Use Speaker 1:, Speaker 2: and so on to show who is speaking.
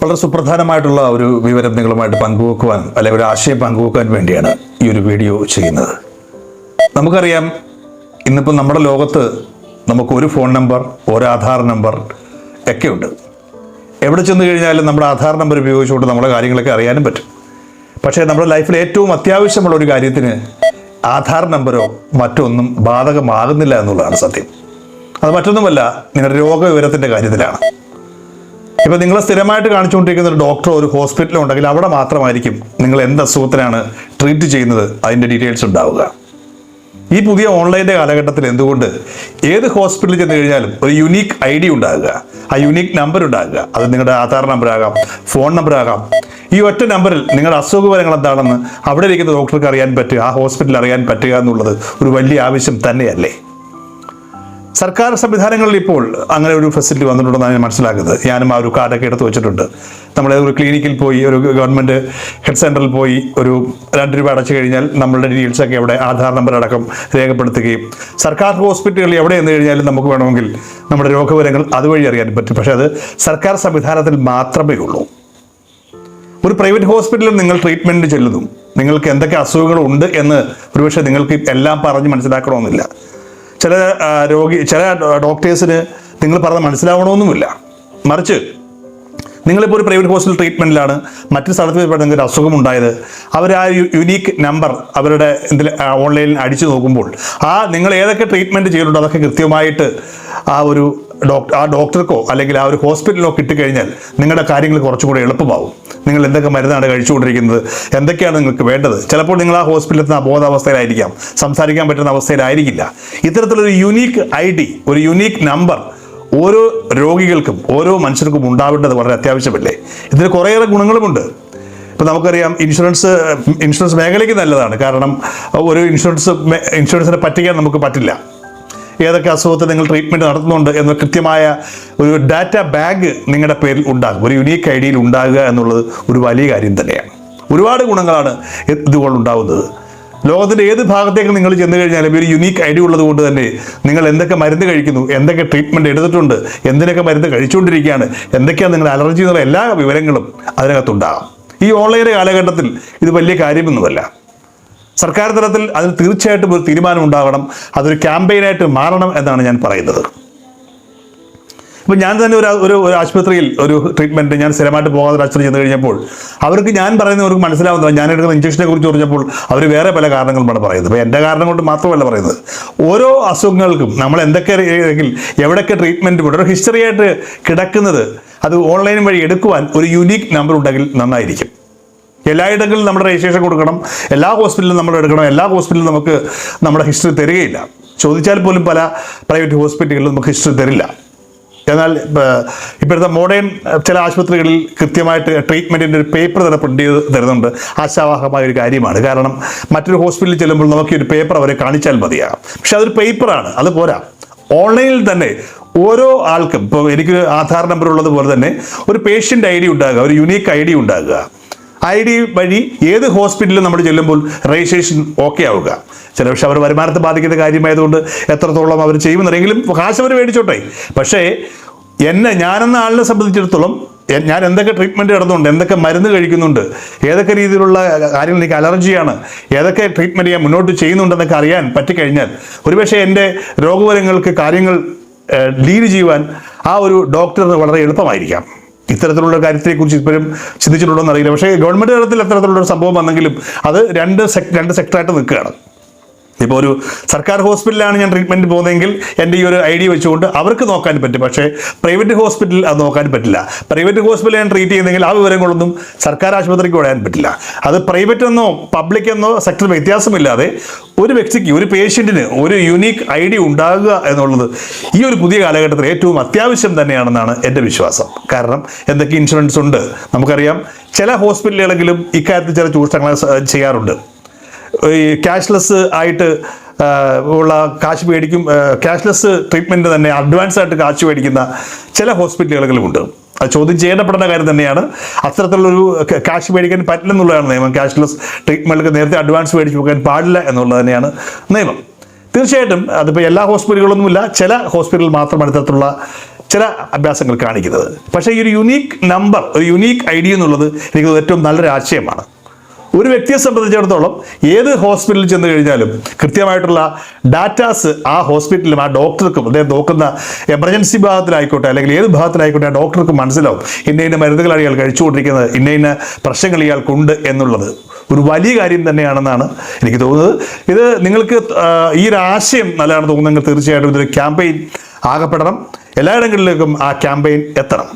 Speaker 1: വളരെ സുപ്രധാനമായിട്ടുള്ള ഒരു വിവരം നിങ്ങളുമായിട്ട് പങ്കുവെക്കുവാൻ അല്ലെങ്കിൽ ഒരു ആശയം പങ്കുവെക്കാൻ വേണ്ടിയാണ് ഈ ഒരു വീഡിയോ ചെയ്യുന്നത്. നമുക്കറിയാം, ഇന്നിപ്പോൾ നമ്മുടെ ലോകത്ത് നമുക്കൊരു ഫോൺ നമ്പർ, ഒരു ആധാർ നമ്പർ ഒക്കെ ഉണ്ട്. എവിടെ ചെന്ന് കഴിഞ്ഞാലും നമ്മുടെ ആധാർ നമ്പർ ഉപയോഗിച്ചുകൊണ്ട് നമ്മുടെ കാര്യങ്ങളൊക്കെ അറിയാനും പറ്റും. പക്ഷേ നമ്മുടെ ലൈഫിൽ ഏറ്റവും അത്യാവശ്യമുള്ള ഒരു കാര്യത്തിന് ആധാർ നമ്പരോ മറ്റൊന്നും ബാധകമാകുന്നില്ല എന്നുള്ളതാണ് സത്യം. അത് മറ്റൊന്നുമല്ല, നിങ്ങളുടെ രോഗവിവരത്തിൻ്റെ കാര്യത്തിലാണ്. ഇപ്പം നിങ്ങൾ സ്ഥിരമായിട്ട് കാണിച്ചുകൊണ്ടിരിക്കുന്ന ഒരു ഡോക്ടറോ ഒരു ഹോസ്പിറ്റലോ ഉണ്ടെങ്കിൽ അവിടെ മാത്രമായിരിക്കും നിങ്ങൾ എന്ത് അസുഖത്തിനാണ് ട്രീറ്റ് ചെയ്യുന്നത് അതിൻ്റെ ഡീറ്റെയിൽസ് ഉണ്ടാവുക. ഈ പുതിയ ഓൺലൈൻ്റെ കാലഘട്ടത്തിൽ എന്തുകൊണ്ട് ഏത് ഹോസ്പിറ്റലിൽ ചെന്ന് കഴിഞ്ഞാലും ഒരു യുണീക്ക് ID ഉണ്ടാകുക, ആ യുണീക്ക് നമ്പർ ഉണ്ടാകുക. അത് നിങ്ങളുടെ ആധാർ നമ്പറാകാം, ഫോൺ നമ്പറാകാം. ഈ ഒറ്റ നമ്പറിൽ നിങ്ങളുടെ അസുഖവിവരങ്ങൾ എന്താണെന്ന് അവിടെ ഇരിക്കുന്ന ഡോക്ടർക്ക് അറിയാൻ പറ്റുക, ആ ഹോസ്പിറ്റലിൽ അറിയാൻ പറ്റുക എന്നുള്ളത് ഒരു വലിയ ആവശ്യം തന്നെയല്ലേ? സർക്കാർ സംവിധാനങ്ങളിൽ ഇപ്പോൾ അങ്ങനെ ഒരു ഫെസിലിറ്റി വന്നിട്ടുണ്ടെന്നാണ് ഞാൻ മനസ്സിലാക്കുന്നത്. ഞാനും ആ ഒരു കാർഡൊക്കെ എടുത്ത് വെച്ചിട്ടുണ്ട്. നമ്മൾ ഒരു ക്ലിനിക്കിൽ പോയി, ഒരു ഗവൺമെൻറ് ഹെൽത്ത് സെൻ്ററിൽ പോയി ഒരു 2 രൂപ അടച്ചു കഴിഞ്ഞാൽ നമ്മളുടെ ഡീറ്റെയിൽസൊക്കെ അവിടെ ആധാർ നമ്പർ അടക്കം രേഖപ്പെടുത്തുകയും സർക്കാർ ഹോസ്പിറ്റലുകളിൽ എവിടെ എന്ന് കഴിഞ്ഞാലും നമുക്ക് വേണമെങ്കിൽ നമ്മുടെ രോഗവിവരങ്ങൾ അതുവഴി അറിയാൻ പറ്റും. പക്ഷേ അത് സർക്കാർ സംവിധാനത്തിൽ മാത്രമേ ഉള്ളൂ. ഒരു പ്രൈവറ്റ് ഹോസ്പിറ്റലിൽ നിങ്ങൾ ട്രീറ്റ്മെൻറ്റ് ചെല്ലുന്നു, നിങ്ങൾക്ക് എന്തൊക്കെ അസുഖങ്ങളുണ്ട് എന്ന് ഒരുപക്ഷെ നിങ്ങൾക്ക് എല്ലാം പറഞ്ഞ് മനസ്സിലാക്കണമെന്നില്ല. ചില ഡോക്ടേഴ്സിന് നിങ്ങൾ പറഞ്ഞ് മനസ്സിലാവണമെന്നുമില്ല. മറിച്ച് നിങ്ങളിപ്പോൾ ഒരു പ്രൈവറ്റ് ഹോസ്പിറ്റൽ ട്രീറ്റ്മെൻറ്റിലാണ്, മറ്റൊരു സ്ഥലത്ത് നിങ്ങൾക്ക് ഒരു അസുഖമുണ്ടായത്, അവർ ആ യുണീക്ക് നമ്പർ അവരുടെ ഓൺലൈനിൽ അടിച്ചു നോക്കുമ്പോൾ നിങ്ങൾ ഏതൊക്കെ ട്രീറ്റ്മെൻറ്റ് ചെയ്യുന്നുണ്ടോ അതൊക്കെ കൃത്യമായിട്ട് ആ ഡോക്ടർക്കോ അല്ലെങ്കിൽ ആ ഒരു ഹോസ്പിറ്റലിനോ കിട്ടിക്കഴിഞ്ഞാൽ നിങ്ങളുടെ കാര്യങ്ങൾ കുറച്ചും കൂടെ എളുപ്പമാവും. നിങ്ങൾ എന്തൊക്കെ മരുന്നാണ് കഴിച്ചുകൊണ്ടിരിക്കുന്നത്, എന്തൊക്കെയാണ് നിങ്ങൾക്ക് വേണ്ടത്. ചിലപ്പോൾ നിങ്ങൾ ആ ഹോസ്പിറ്റലിൽ അബോധാവസ്ഥയിലായിരിക്കാം, സംസാരിക്കാൻ പറ്റുന്ന അവസ്ഥയിലായിരിക്കില്ല. ഇത്തരത്തിലൊരു യുണീക്ക് ID, ഒരു യുണീക്ക് നമ്പർ ഓരോ രോഗികൾക്കും ഓരോ മനുഷ്യർക്കും ഉണ്ടാവേണ്ടത് വളരെ അത്യാവശ്യമല്ലേ? ഇതിന് കുറേയേറെ ഗുണങ്ങളുമുണ്ട്. ഇപ്പം നമുക്കറിയാം, ഇൻഷുറൻസ് മേഖലയ്ക്ക് നല്ലതാണ്. കാരണം ഒരു ഇൻഷുറൻസിനെ പറ്റിക്കാൻ നമുക്ക് പറ്റില്ല. ഏതൊക്കെ അസുഖത്തിൽ നിങ്ങൾ ട്രീറ്റ്മെൻറ്റ് നടത്തുന്നുണ്ട് എന്ന കൃത്യമായ ഒരു ഡാറ്റ ബാഗ് നിങ്ങളുടെ പേരിൽ ഉണ്ടാകും, ഒരു യുണീക്ക് IDയിൽ ഉണ്ടാകുക എന്നുള്ളത് ഒരു വലിയ കാര്യം തന്നെയാണ്. ഒരുപാട് ഗുണങ്ങളാണ് ഇതുകൊണ്ടുണ്ടാവുന്നത്. ലോകത്തിൻ്റെ ഏത് ഭാഗത്തേക്ക് നിങ്ങൾ ചെന്ന് കഴിഞ്ഞാലും ഒരു യുണീക്ക് ID ഉള്ളത് കൊണ്ട് തന്നെ നിങ്ങൾ എന്തൊക്കെ മരുന്ന് കഴിക്കുന്നു, എന്തൊക്കെ ട്രീറ്റ്മെൻറ്റ് എടുത്തിട്ടുണ്ട്, എന്തിനൊക്കെ മരുന്ന് കഴിച്ചുകൊണ്ടിരിക്കുകയാണ്, എന്തൊക്കെയാണ് നിങ്ങളുടെ അലർജി എന്നുള്ള എല്ലാ വിവരങ്ങളും അതിനകത്തുണ്ടാകും. ഈ ഓൺലൈൻ കാലഘട്ടത്തിൽ ഇത് വലിയ കാര്യമൊന്നുമല്ല. സർക്കാർ തലത്തിൽ അതിന് തീർച്ചയായിട്ടും ഒരു തീരുമാനം ഉണ്ടാകണം. അതൊരു ക്യാമ്പയിനായിട്ട് മാറണം എന്നാണ് ഞാൻ പറയുന്നത്. ഇപ്പം ഞാൻ തന്നെ ഒരു ആശുപത്രിയിൽ ഒരു ട്രീറ്റ്മെൻറ്റ് ഞാൻ സ്ഥിരമായിട്ട് പോകാതെ ആശുപത്രി ചെന്ന് കഴിഞ്ഞപ്പോൾ അവർക്ക് ഞാൻ പറയുന്നവർക്ക് മനസ്സിലാവുന്നില്ല. ഞാൻ എടുക്കുന്ന ഇഞ്ചക്ഷനെ കുറിച്ച് പറഞ്ഞപ്പോൾ അവർ വേറെ പല കാരണങ്ങളുമാണ് പറയുന്നത്. അപ്പോൾ എൻ്റെ കാരണം കൊണ്ട് മാത്രമല്ല പറയുന്നത്. ഓരോ അസുഖങ്ങൾക്കും നമ്മൾ എന്തൊക്കെ എവിടെയൊക്കെ ട്രീറ്റ്മെൻറ്റ് ഒരു ഹിസ്റ്ററി ആയിട്ട് കിടക്കുന്നത് അത് ഓൺലൈൻ വഴി എടുക്കുവാൻ ഒരു യുണീക്ക് നമ്പർ ഉണ്ടെങ്കിൽ നന്നായിരിക്കും. എല്ലായിടങ്ങളിലും നമ്മുടെ രജിസ്ട്രേഷൻ കൊടുക്കണം, എല്ലാ ഹോസ്പിറ്റലിലും നമ്മൾ എടുക്കണം. എല്ലാ ഹോസ്പിറ്റലിലും നമുക്ക് നമ്മുടെ ഹിസ്റ്ററി തരികയില്ല. ചോദിച്ചാൽ പോലും പല പ്രൈവറ്റ് ഹോസ്പിറ്റലുകളിലും നമുക്ക് ഹിസ്റ്ററി തരില്ല. എന്നാൽ ഇപ്പോഴത്തെ മോഡേൺ ചില ആശുപത്രികളിൽ കൃത്യമായിട്ട് ട്രീറ്റ്മെൻറ്റിൻ്റെ ഒരു പേപ്പർ തന്നെ പ്രിൻ്റ് ചെയ്ത് തരുന്നുണ്ട്. ആശാവഹമായ ഒരു കാര്യമാണ്. കാരണം മറ്റൊരു ഹോസ്പിറ്റലിൽ ചെല്ലുമ്പോൾ നമുക്ക് ഒരു പേപ്പർ അവരെ കാണിച്ചാൽ മതിയാകും. പക്ഷെ അതൊരു പേപ്പറാണ്, അത് പോരാ. ഓൺലൈനിൽ തന്നെ ഓരോ ആൾക്കും, ഇപ്പോൾ എനിക്ക് ആധാർ നമ്പർ ഉള്ളതുപോലെ തന്നെ ഒരു പേഷ്യൻ്റ് ID ഉണ്ടാകുക, ഒരു യുണീക്ക് ID ഉണ്ടാകുക. ID വഴി ഏത് ഹോസ്പിറ്റലിലും നമ്മൾ ചെല്ലുമ്പോൾ രജിസ്ട്രേഷൻ ഓക്കെ ആവുക. ചില പക്ഷേ അവർ വരുമാനത്തെ ബാധിക്കുന്ന കാര്യമായതുകൊണ്ട് എത്രത്തോളം അവർ ചെയ്യുമെന്നറിയെങ്കിലും കാശ് അവർ മേടിച്ചോട്ടെ. പക്ഷേ ഞാനെന്ന ആളിനെ സംബന്ധിച്ചിടത്തോളം ഞാൻ എന്തൊക്കെ ട്രീറ്റ്മെൻറ്റ് നടത്തുന്നുണ്ട്, എന്തൊക്കെ മരുന്ന് കഴിക്കുന്നുണ്ട്, ഏതൊക്കെ രീതിയിലുള്ള കാര്യങ്ങൾ എനിക്ക് അലർജിയാണ്, ഏതൊക്കെ ട്രീറ്റ്മെൻറ്റ് ഞാൻ മുന്നോട്ട് ചെയ്യുന്നുണ്ടെന്നൊക്കെ അറിയാൻ പറ്റിക്കഴിഞ്ഞാൽ ഒരുപക്ഷെ എൻ്റെ രോഗവിവരങ്ങൾക്ക് കാര്യങ്ങൾ ഡീൽ ചെയ്യുവാൻ ആ ഒരു ഡോക്ടറിന് വളരെ എളുപ്പമായിരിക്കാം. ഇത്തരത്തിലുള്ള കാര്യത്തെക്കുറിച്ച് ഇപ്പോഴും ചിന്തിച്ചിട്ടുണ്ടോ എന്നറിയില്ല. പക്ഷേ ഗവൺമെൻറ് തലത്തിൽ എത്തരത്തിലുള്ളൊരു സംഭവം വന്നെങ്കിലും അത് രണ്ട് സെക്ടറായിട്ട് നിൽക്കുകയാണ്. ഇപ്പോൾ ഒരു സർക്കാർ ഹോസ്പിറ്റലിലാണ് ഞാൻ ട്രീറ്റ്മെൻറ്റ് പോകുന്നതെങ്കിൽ എൻ്റെ ഈ ഒരു ID വെച്ചുകൊണ്ട് അവർക്ക് നോക്കാൻ പറ്റും. പക്ഷേ പ്രൈവറ്റ് ഹോസ്പിറ്റലിൽ അത് നോക്കാൻ പറ്റില്ല. പ്രൈവറ്റ് ഹോസ്പിറ്റലിൽ ഞാൻ ട്രീറ്റ് ചെയ്യുന്നെങ്കിൽ ആ വിവരങ്ങളൊന്നും സർക്കാർ ആശുപത്രിക്ക് വിടാൻ പറ്റില്ല. അത് പ്രൈവറ്റ് എന്നോ പബ്ലിക് എന്നോ സെക്ടർ വ്യത്യാസമില്ലാതെ ഒരു വ്യക്തിക്ക്, ഒരു പേഷ്യൻറ്റിന് ഒരു യുണീക്ക് ID ഉണ്ടാകുക എന്നുള്ളത് ഈ ഒരു പുതിയ കാലഘട്ടത്തിൽ ഏറ്റവും അത്യാവശ്യം തന്നെയാണെന്നാണ് എൻ്റെ വിശ്വാസം. കാരണം എന്തൊക്കെ ഇൻഷുറൻസ് ഉണ്ട് നമുക്കറിയാം. ചില ഹോസ്പിറ്റലുകളെങ്കിലും ഇക്കാര്യത്തിൽ ചില ചൂഷണങ്ങൾ ചെയ്യാറുണ്ട്. ഈ ക്യാഷ്ലെസ് ആയിട്ട് ഉള്ള കാശ് മേടിക്കും, ക്യാഷ്ലെസ് ട്രീറ്റ്മെൻറ്റ് തന്നെ അഡ്വാൻസ് ആയിട്ട് കാശ് മേടിക്കുന്ന ചില ഹോസ്പിറ്റലുകളിലുമുണ്ട്. അത് ചോദ്യം ചെയ്യപ്പെടേണ്ട കാര്യം തന്നെയാണ്. അത്തരത്തിലുള്ളൊരു കാശ് മേടിക്കാൻ പറ്റില്ലെന്നുള്ളതാണ് നിയമം. ക്യാഷ്ലെസ് ട്രീറ്റ്മെൻറ്റിലേക്ക് നേരത്തെ അഡ്വാൻസ് മേടിച്ച് പോകാൻ പാടില്ല എന്നുള്ളത് തന്നെയാണ് നിയമം. തീർച്ചയായിട്ടും അതിപ്പോൾ എല്ലാ ഹോസ്പിറ്റലുകളൊന്നുമില്ല, ചില ഹോസ്പിറ്റലുകൾ മാത്രമാണ് ഇത്തരത്തിലുള്ള ചില അഭ്യാസങ്ങൾ കാണിക്കുന്നത്. പക്ഷേ ഈ ഒരു യുണീക്ക് നമ്പർ, ഒരു യുണീക്ക് ഐഡി എന്നുള്ളത് എനിക്ക് ഏറ്റവും നല്ലൊരു ആശയമാണ്. ഒരു വ്യക്തിയെ സംബന്ധിച്ചിടത്തോളം ഏത് ഹോസ്പിറ്റലിൽ ചെന്ന് കഴിഞ്ഞാലും കൃത്യമായിട്ടുള്ള ഡാറ്റാസ് ആ ഹോസ്പിറ്റലിലും ആ ഡോക്ടർക്കും, അദ്ദേഹം നോക്കുന്ന എമർജൻസി വിഭാഗത്തിലായിക്കോട്ടെ അല്ലെങ്കിൽ ഏത് വിഭാഗത്തിലായിക്കോട്ടെ, ആ ഡോക്ടർക്ക് മനസ്സിലാവും ഇന്ന മരുന്നുകളാണ് ഇയാൾ കഴിച്ചുകൊണ്ടിരിക്കുന്നത്, ഇന്ന പ്രശ്നങ്ങൾ ഇയാൾക്കുണ്ട് എന്നുള്ളത് ഒരു വലിയ കാര്യം തന്നെയാണെന്നാണ് എനിക്ക് തോന്നുന്നത്. ഇത് നിങ്ങൾക്ക് ഈ ഒരു ആശയം നല്ലതാണെന്ന് തോന്നുന്നെങ്കിൽ തീർച്ചയായിട്ടും ഇതൊരു ക്യാമ്പയിൻ ആകപ്പെടണം. എല്ലായിടങ്ങളിലേക്കും ആ ക്യാമ്പയിൻ എത്തണം.